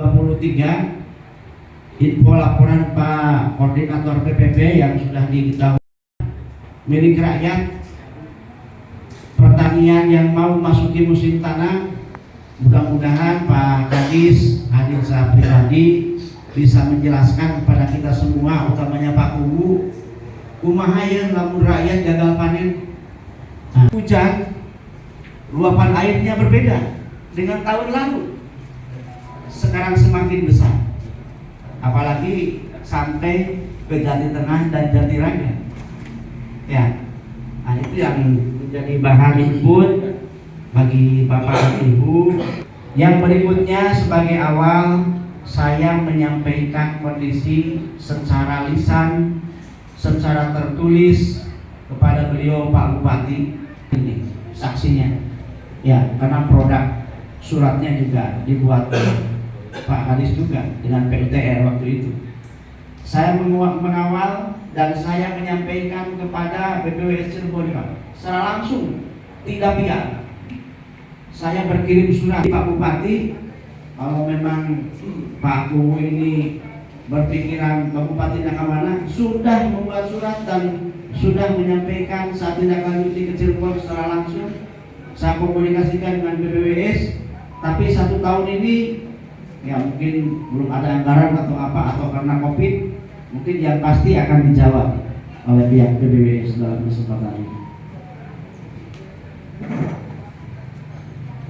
23 info laporan Pak Koordinator PPP yang sudah diketahui milik rakyat pertanian yang mau masuki musim tanam. Mudah-mudahan Pak Kadis hadir secara pribadi bisa menjelaskan kepada kita semua, utamanya Pak Kubu, kumaha yeun lamun rakyat gagal panen. Hujan, luapan airnya berbeda dengan tahun lalu. Sekarang semakin besar, apalagi sampai ke Jati Tengah dan Jati Raya. Ya, nah itu yang menjadi bahan input bagi Bapak dan Ibu. Yang berikutnya sebagai awal saya menyampaikan kondisi secara lisan, secara tertulis kepada beliau Pak Bupati. Ini saksinya, ya, karena produk suratnya juga dibuat Pak Kadis juga dengan PUTR waktu itu. Saya mengawal dan saya menyampaikan kepada BPWS Cirebon secara langsung, tidak biar. Saya berkirim surat Pak Bupati, kalau memang Pak Kubu ini berpikiran Bupati Nakamana sudah membuat surat dan sudah menyampaikan saat tindak lanjuti ke Cirebon secara langsung. Saya komunikasikan dengan BPWS, tapi 1 tahun ini ya mungkin belum ada anggaran atau apa, atau karena COVID, mungkin yang pasti akan dijawab oleh pihak BPWS dalam kesempatan ini.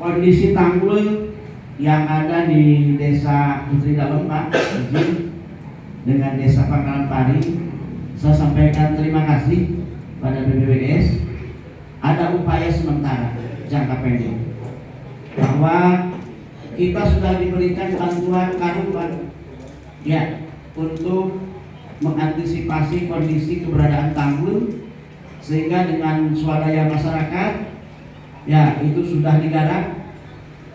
Kondisi tanggul yang ada di Desa Putri Dalem Pak dengan Desa Pangkalan Pari, saya sampaikan terima kasih pada BPWS. Ada upaya sementara jangka pendek bahwa kita sudah diberikan bantuan karung baru, ya, untuk mengantisipasi kondisi keberadaan tanggul, sehingga dengan swadaya masyarakat, ya, itu sudah digarap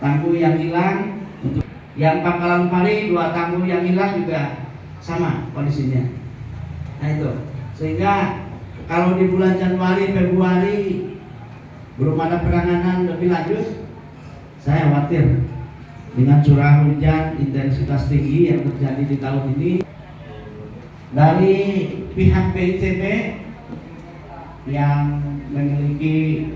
tanggul yang hilang. Untuk yang Pangkalan Pari 2 tanggul yang hilang juga sama kondisinya. Nah itu, sehingga kalau di bulan Januari Februari belum ada penanganan lebih lanjut, saya khawatir dengan curah hujan intensitas tinggi yang terjadi di tahun ini. Dari pihak BITB yang memiliki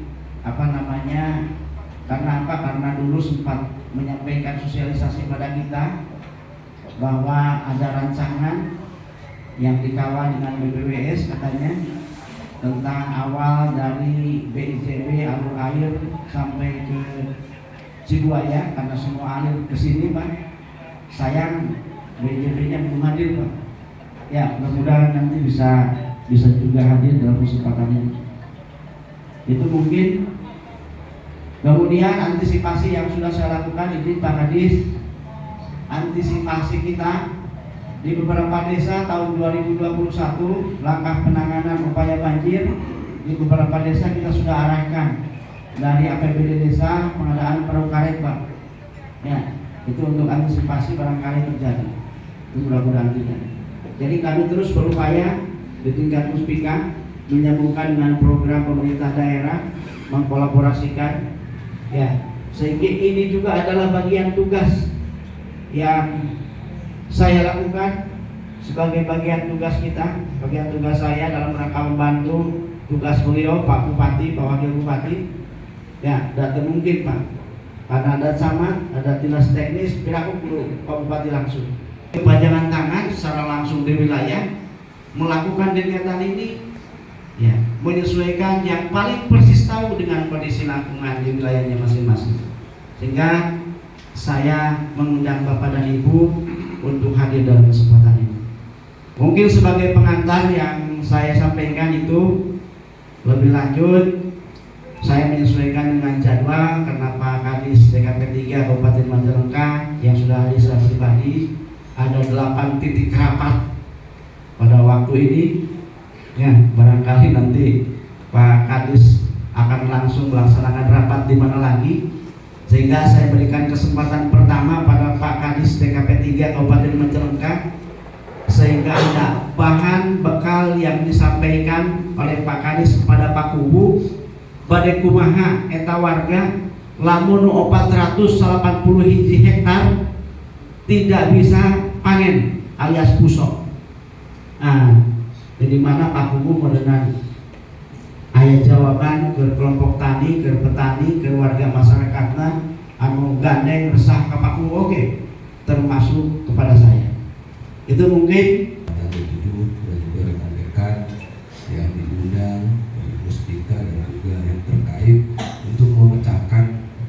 karena dulu sempat menyampaikan sosialisasi pada kita bahwa ada rancangan yang dikawal dengan BPWS katanya tentang awal dari BITB alur air sampai ke Cibuaya, karena semua alir ke sini Pak. Sayang BITB-nya belum hadir Pak. Ya, mudah-mudahan nanti bisa juga hadir dalam kesempatan ini. Itu mungkin. Kemudian antisipasi yang sudah saya lakukan ini Pak Kadis, antisipasi kita di beberapa desa tahun 2021, langkah penanganan upaya banjir di beberapa desa kita sudah arahkan dari APBD desa pengadaan perahu karet Pak. Ya, itu untuk antisipasi barangkali terjadi. Itu mudah-mudahan tidak. Jadi kami terus berupaya di tingkat Puspika menyambungkan dengan program pemerintah daerah, mengkolaborasikan, ya, sehingga ini juga adalah bagian tugas yang saya lakukan sebagai bagian tugas kita, bagian tugas saya dalam rangka membantu tugas beliau Pak Bupati, Pak Wakil Bupati. Ya, tidak mungkin Pak, karena ada sama, ada dinas teknis, piraku perlu Pak Bupati langsung. Kepanjangan tangan secara langsung di wilayah melakukan kegiatan ini, ya, menyesuaikan yang paling persis tahu dengan kondisi lingkungan di wilayahnya masing-masing. Sehingga saya mengundang Bapak dan Ibu untuk hadir dalam kesempatan ini. Mungkin sebagai pengantar yang saya sampaikan itu lebih lanjut, saya menyesuaikan dengan jadwal karena Pak Kadis DKP 3 Kabupaten Majalengka yang sudah hadir secara pribadi, ada 8 titik rapat pada waktu ini. Ya, barangkali nanti Pak Kadis akan langsung melaksanakan rapat di mana lagi, sehingga saya berikan kesempatan pertama pada Pak Kadis DKP 3 Kabupaten Majalengka, sehingga ada bahan bekal yang disampaikan oleh Pak Kadis kepada Pak Kubu badai kumaha eta warga lamun 480 hiji hektar tidak bisa panen alias pusok. Nah, jadi mana Pak Kubu dengan ayat jawaban ke kelompok tani, ke petani, ke warga masyarakatnya anu gandeng resah ke Pak Kubu, oke, termasuk kepada saya. Itu mungkin dan juga rekan-rekan yang diundang dari Mustika dan juga yang terkait untuk memecahkan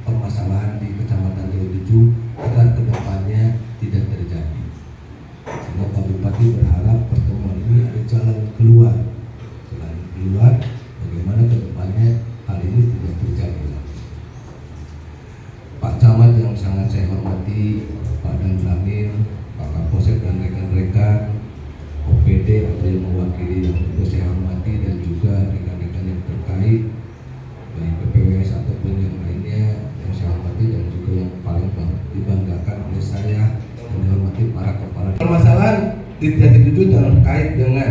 permasalahan di Kecamatan Jauh agar kedepannya tidak terjadi. Sehingga Pak Bupati berharap pertemuan ini ada jalan keluar, bagaimana kedepannya hal ini tidak terjadi lagi. Pak Camat yang sangat saya hormati, Pak Dan Ramil, Pak Kapolsek dan rekan-rekan OPD atau yang mewakili yang juga saya hormati, dan juga rekan-rekan yang terkait baik PPWS ataupun yang lainnya yang saya hormati, dan juga yang paling dibanggakan oleh saya dan dihormati para kepala. Permasalahan di Jati 7 terkait dengan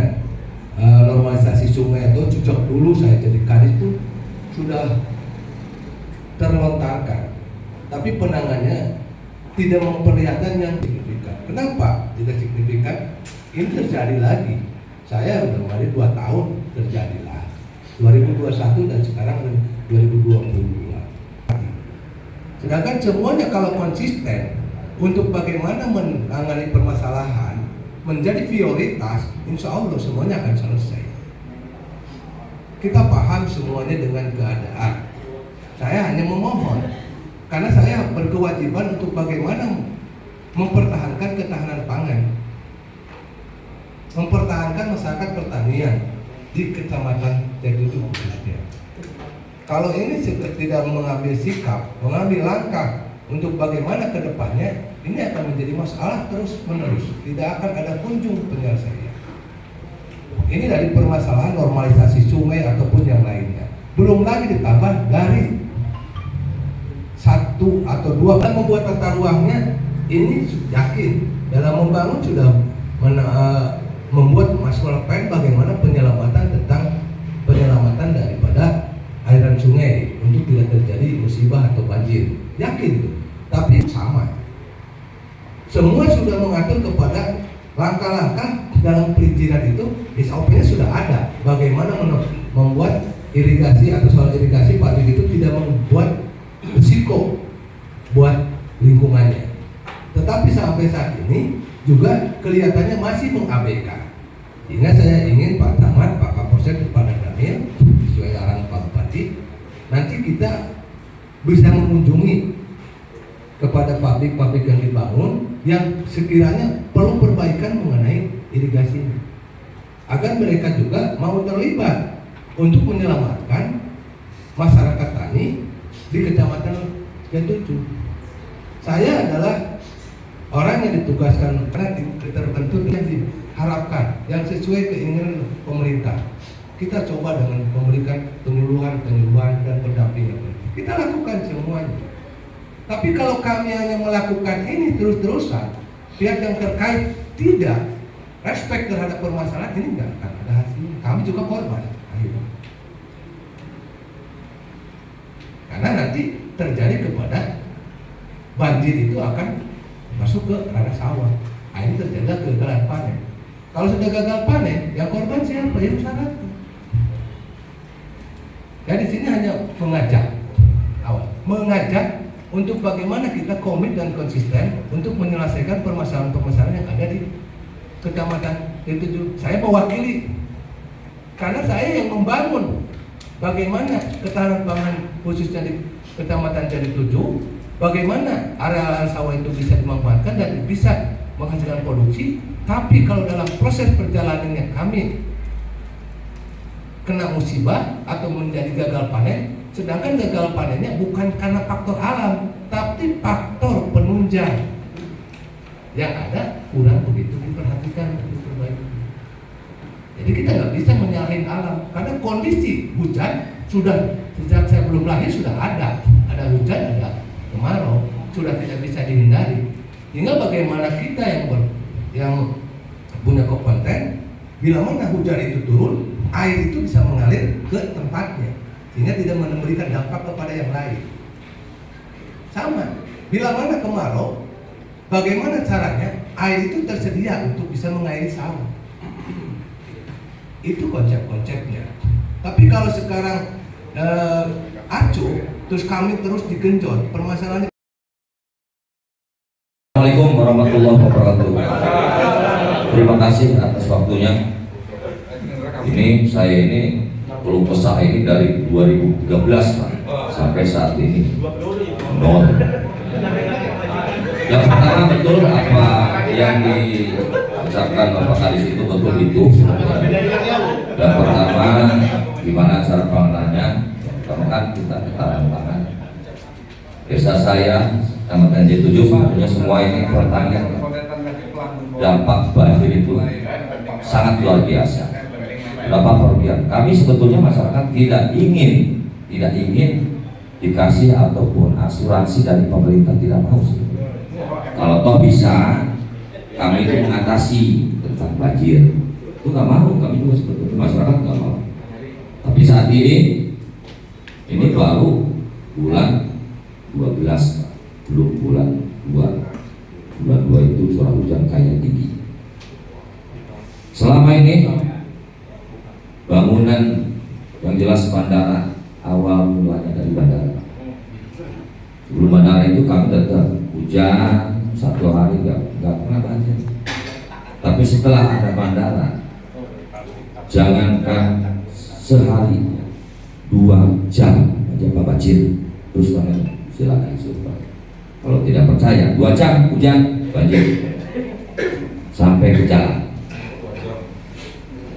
normalisasi sungai itu sejak dulu saya jadi kadis itu sudah terlontarkan, tapi penanganannya tidak memperlihatkan yang signifikan. Kenapa tidak signifikan? Ini terjadi lagi. Saya udah mulai 2 tahun terjadilah 2021 dan sekarang 2022. Sedangkan semuanya kalau konsisten untuk bagaimana menangani permasalahan menjadi prioritas, insya Allah semuanya akan selesai. Kita paham semuanya dengan keadaan. Saya hanya memohon, karena saya berkewajiban untuk bagaimana mempertahankan ketahanan pangan, mempertahankan masyarakat pertanian di Kecamatan Jati khususnya. Kalau ini tidak mengambil sikap, mengambil langkah untuk bagaimana ke depannya, ini akan menjadi masalah terus menerus, tidak akan ada kunjung penyelesaian. Ini dari permasalahan normalisasi sungai ataupun yang lainnya. Belum lagi ditambah dari 1 atau 2 dan membuat tata ruangnya, ini yakin dalam membangun sudah membuat master plan bagaimana penyelamatan daripada aliran sungai untuk tidak terjadi musibah atau banjir, yakin tuh. Tapi sama, semua sudah mengatur kepada langkah-langkah dalam perizinan itu. SOP-nya sudah ada, bagaimana membuat irigasi atau soal irigasi Pak Dik itu tidak membuat risiko buat lingkungannya. Tetapi sampai saat ini juga kelihatannya masih mengabaikan. Sehingga saya ingin Pak Camat, Pak Kapolsek, kepada Daniel sesuai arahan Pak Bupati, nanti kita bisa mengunjungi kepada pabrik-pabrik yang dibangun yang sekiranya perlu perbaikan mengenai irigasi ini, agar mereka juga mau terlibat untuk menyelamatkan masyarakat tani di Kecamatan Jati 7. Saya adalah orang yang ditugaskan karena tertentu yang diharapkan, yang sesuai keinginan pemerintah. Kita coba dengan memberikan penyuluhan dan pendampingan. Kita lakukan semuanya. Tapi kalau kami hanya melakukan ini terus-terusan, pihak yang terkait tidak respect terhadap permasalahan ini, nggak akan ada hasilnya. Kami juga korban akhirnya. Karena nanti terjadi kepada banjir itu akan masuk ke ranah sawah. Ini terjadi kegagalan panen. Kalau sudah gagal panen, yang korban siapa? Ya masyarakat. Ya di sini hanya mengajak untuk bagaimana kita komit dan konsisten untuk menyelesaikan permasalahan-permasalahan yang ada di Kecamatan Jati 7. Saya mewakili, karena saya yang membangun bagaimana ketahanan pangan khususnya di Kecamatan Jati 7, bagaimana area sawah itu bisa dimanfaatkan dan bisa menghasilkan produksi. Tapi kalau dalam proses perjalanannya kami kena musibah atau menjadi gagal panen, sedangkan gagal panennya bukan karena faktor alam, tapi faktor penunjang yang ada kurang begitu diperhatikan dan diperbaiki. Jadi kita nggak bisa menyalahin alam, karena kondisi hujan sudah sejak saya belum lahir sudah ada hujan, ada kemarau, sudah tidak bisa dihindari. Hingga bagaimana kita yang punya kompeten, bila mana hujan itu turun, air itu bisa mengalir ke tempatnya, sehingga tidak memberikan dampak kepada yang lain. Sama, bila mana kemarau, bagaimana caranya air itu tersedia untuk bisa mengairi sawah. Itu konsep-konsepnya. Tapi kalau sekarang acuh, terus kami terus digenjot, permasalahannya. Assalamualaikum warahmatullahi wabarakatuh. Terima kasih atas waktunya. Saya ini belum kesah ini dari 2013 Pak, sampai saat ini nol. Yang pertama, betul apa yang diucapkan Bapak Kadis itu betul itu. Yang pertama, gimana cara penanganannya? Karena kan kita ketahanan desa saya Kecamatan J7 punya semua ini pertanian. Dampak banjir itu sangat luar biasa. Berapa perugian? Kami sebetulnya masyarakat tidak ingin dikasih ataupun asuransi dari pemerintah, tidak mau. Kalau toh bisa, kami itu mengatasi tentang banjir. Itu nggak mau, kami juga sebetulnya masyarakat nggak mau. Tapi saat ini baru bulan 12, belum bulan 2. Bulan 2 itu curah hujan kayak tinggi. Selama ini bangunan yang jelas bandara, awal mulanya dari bandara. Sebelum bandara itu kami tetap hujan 1 hari nggak pernah banjir. Tapi setelah ada bandara, jangankan sehari, 2 jam aja banjir. Terus kami silakan support. Kalau tidak percaya, 2 jam hujan banjir sampai ke jalan.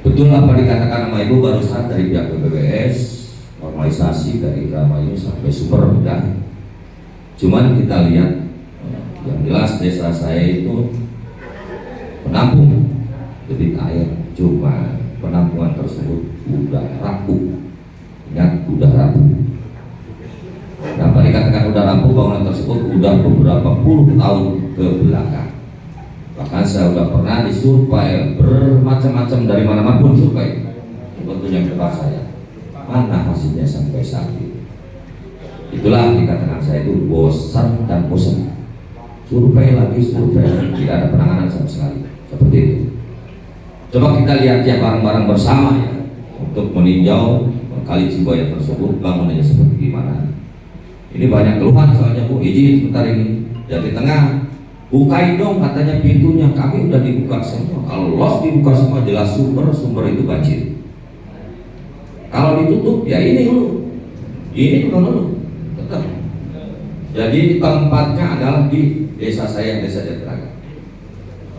Betul apa dikatakan sama Ibu barusan dari pihak BPBS, normalisasi dari Indramayu sampai Sumber udah. Cuman kita lihat yang jelas desa saya itu penampung debit air, cuma penampungan tersebut udah rapuh. Ingat, udah rapuh. Nah, dikatakan udah rapuh, bangunan tersebut udah beberapa puluh tahun ke belakang. Bahkan saya udah pernah disurvei bermacam-macam dari mana-mana pun survei. Tentunya ke saya. Mana hasilnya sampai saat ini? Itulah dikatakan saya itu bosan dan bosan. Survei lagi, tidak ada penanganan sama sekali. Seperti itu. Coba kita lihat ya bareng-bareng bersama ya untuk meninjau kali Cibuaya tersebut bangunannya seperti gimana. Ini banyak keluhan soalnya Bu, izin sebentar ini. Jadi tengah, bukain dong katanya pintunya. Kami udah dibuka semua. Kalau los dibuka semua jelas sumber itu banjir. Kalau ditutup ya ini dulu. Ini dulu. Tetap. Jadi tempatnya adalah di desa saya, desa Jatiraga.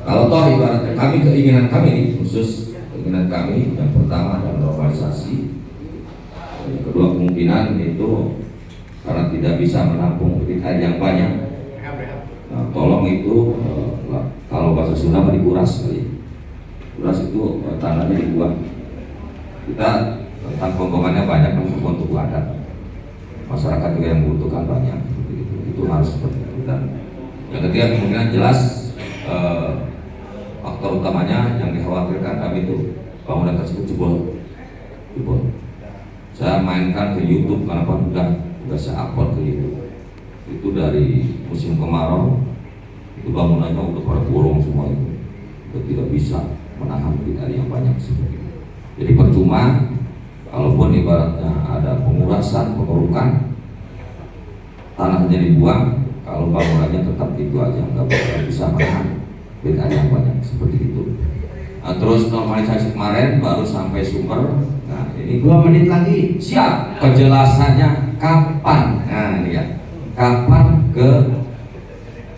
Kalau toh ibaratnya keinginan kami nih, khusus keinginan kami yang pertama adalah normalisasi. Yang kedua kemungkinan itu karena tidak bisa menampung debit air yang banyak. Nah, tolong itu kalau bahasa Sunda dikuras kali. Kuras itu tanahnya dibuang. Kita tentang pembangunannya banyak untuk wadah. Masyarakat juga yang membutuhkan banyak. Itu harus seperti itu. Dan yang ketiga kemungkinan jelas faktor utamanya yang dikhawatirkan kami itu bangunan tersebut jebol. Saya mainkan ke YouTube karena udah saya upload ke YouTube. Itu dari musim kemarau itu bangunannya udah pada bolong semua itu, udah tidak bisa menahan debit air yang banyak seperti itu. Jadi percuma kalaupun ibaratnya ada pengurasan, pengerukan tanahnya dibuang, kalau bangunannya tetap itu aja nggak bisa menahan debit air yang banyak seperti itu. Nah, terus normalisasi kemarin baru sampai Sumber. Nah, ini 2 menit lagi. Siap. Penjelasannya kapan? Nah, lihat. Kapan ke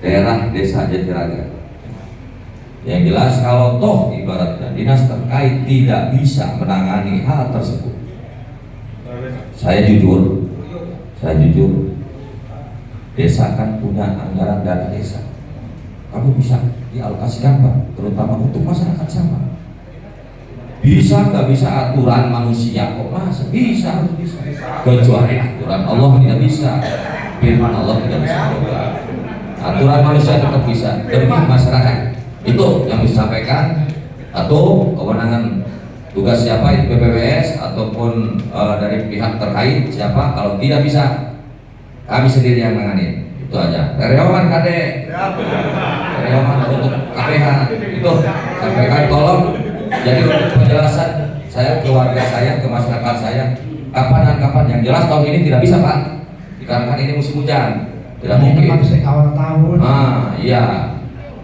daerah desa Jatiraga? Yang jelas kalau toh ibaratnya dinas terkait tidak bisa menangani hal tersebut. Saya jujur. Desa kan punya anggaran dana desa. Kamu bisa dialokasikan Pak, terutama untuk masyarakat sama. Bisa nggak bisa aturan manusia kok masa bisa, harus bisa. Kecuali aturan Allah tidak bisa, firman Allah tidak bisa. Aturan manusia tetap bisa demi masyarakat. Itu yang disampaikan atau kewenangan tugas siapa itu BPBS ataupun dari pihak terkait siapa. Kalau tidak bisa kami sendiri yang menangani. Itu aja. Karyawan KD, karyawan untuk KPH itu sampaikan tolong. Jadi untuk penjelasan saya, keluarga saya, ke masyarakat saya, kapan dan kapan yang jelas tahun ini tidak bisa Pak, dikarenakan ini musim hujan, tidak mungkin. Masih awal tahun. Iya,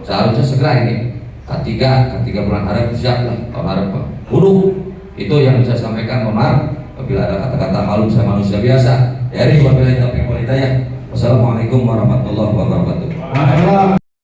seharusnya segera ini. Ketiga bulan Maret siap lah, tahun Maret Pak. Itu yang bisa sampaikan. Mohon maaf apabila ada kata-kata malu, saya manusia biasa. Dari wabillahi taufiq wal hidayah. Wassalamualaikum warahmatullahi wabarakatuh.